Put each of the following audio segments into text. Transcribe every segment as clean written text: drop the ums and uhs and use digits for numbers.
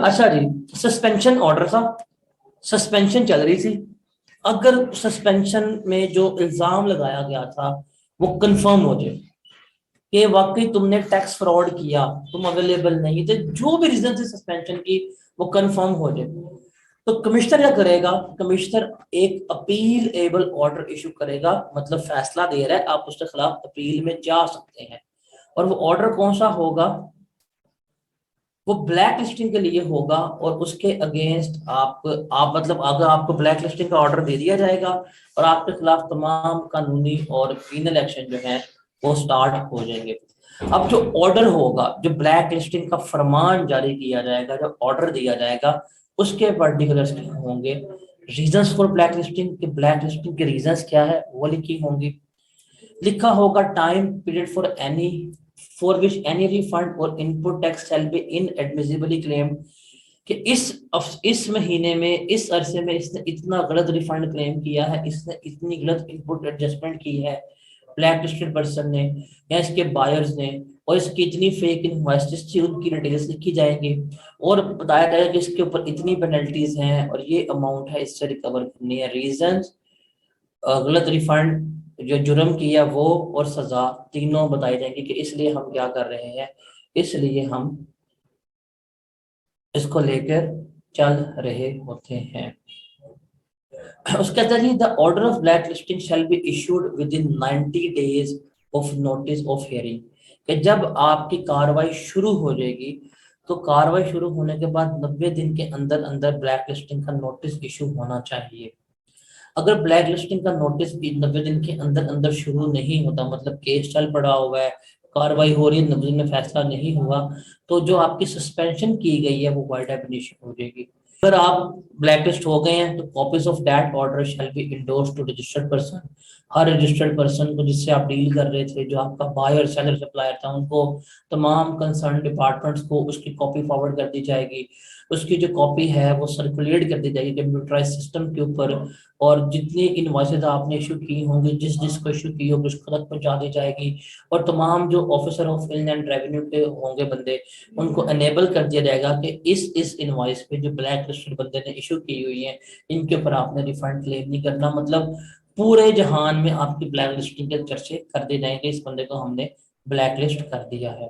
अच्छा जी, suspension order था, suspension चल रही थी। अगर सस्पेंशन में जो इल्जाम लगाया गया था वो कंफर्म हो जाए कि वाकई तुमने टैक्स फ्रॉड किया, तुम अवेलेबल नहीं थे, जो भी रीजन थे सस्पेंशन की, वो कंफर्म हो जाए, तो कमिश्नर क्या करेगा? कमिश्नर एक अपील एबल ऑर्डर इशू करेगा, मतलब फैसला दे रहा है, आप उसके खिलाफ अपील में जा सकते हैं। और वो ऑर्डर कौन सा होगा? वो ब्लैक लिस्टिंग के लिए होगा, और उसके अगेंस्ट आप मतलब अगर आपको ब्लैक लिस्टिंग का ऑर्डर दे दिया जाएगा और आपके खिलाफ तमाम कानूनी और पीनल एक्शन जो है वो स्टार्ट हो जाएंगे। अब जो ऑर्डर होगा, जो ब्लैक लिस्टिंग का फरमान जारी किया जाएगा, जो ऑर्डर दिया जाएगा, उसके पर्टिकुलर्स क्या होंगे? रीजंस फॉर ब्लैक लिस्टिंग, के ब्लैक लिस्टिंग के रीजंस क्या है वो लिखी होंगी। लिखा होगा time period for any for which any refund और input tax shall be inadmissibly claim, कि इस महीने में, इस अरसे में इसने इतना गलत रिफंड क्लेम किया है, इसने इतनी गलत इनपुट एडजस्टमेंट की है ब्लैक लिस्टेड पर्सन ने या इसके बायर्स ने, और इसकी इतनी फेक इनवॉइसेस थी, उनकी डिटेल्स लिखी जाएंगी और बताया जाएगा कि इसके ऊपर इतनी पेनल्टीज हैं और ये अमाउंट है, इससे रिकवर करनी है। रीजंस, गलत रिफंड, जो जुर्म किया वो, और सजा, तीनों बताई जाएंगी कि इसलिए हम क्या कर रहे हैं, इसलिए हम इसको लेकर चल रहे होते हैं। उसके अंदर ही the order of black listing shall be issued within 90 days of notice of hearing, कि जब आपकी कार्रवाई शुरू हो जाएगी तो कार्रवाई शुरू होने के बाद 90 दिन के अंदर अंदर ब्लैक लिस्टिंग का नोटिस इशू होना चाहिए। अगर ब्लैक लिस्टिंग का नोटिस 90 दिन के अंदर अंदर शुरू नहीं होता, मतलब केस चल पड़ा हुआ है, कार्रवाई हो रही है, 90 दिन में फैसला नहीं हुआ, तो जो आपकी सस्पेंशन की गई है वो वाइड एप्लीकेशन हो जाएगी। अगर आप ब्लैकलिस्ट हो गए हैं तो copies of that order shall be endorse to registered person. हर रजिस्टर्ड पर्सन को जिससे आप डील कर रहे थे, जो आपका बायर सेलर सप्लायर था, उनको, तमाम कंसर्न डिपार्टमेंट्स को उसकी कॉपी फॉरवर्ड कर दी जाएगी। उसकी जो कॉपी है वो सर्कुलेट कर दी जाएगी कंप्यूटराइज सिस्टम के ऊपर, और जितनी इनवॉइसेज आपने इशू की होंगी, जिस जिसको इशू की होगी उसको तक पहुंचा दी जाएगी। और तमाम जो ऑफिसर ऑफ इनलैंड रेवेन्यू के होंगे बंदे, उनको अनेबल कर दिया जाएगा कि इस इनवॉइस पे जो ब्लैक लिस्टेड बंदे ने इशू की हुई है, इनके ऊपर आपने रिफंड क्लेम नहीं करना। मतलब पूरे जहान में आपकी ब्लैक लिस्टिंग के चर्चे कर दिए जाएंगे, इस बंदे को हमने ब्लैक लिस्ट कर दिया है।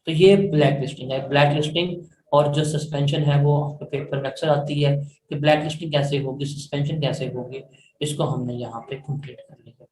तो ये ब्लैक लिस्टिंग है। ब्लैक लिस्टिंग और जो सस्पेंशन है वो आपके पेपर में अक्सर आती है कि ब्लैक लिस्टिंग कैसे होगी, सस्पेंशन कैसे होगी, इसको हमने यहाँ पे कंप्लीट कर लिया।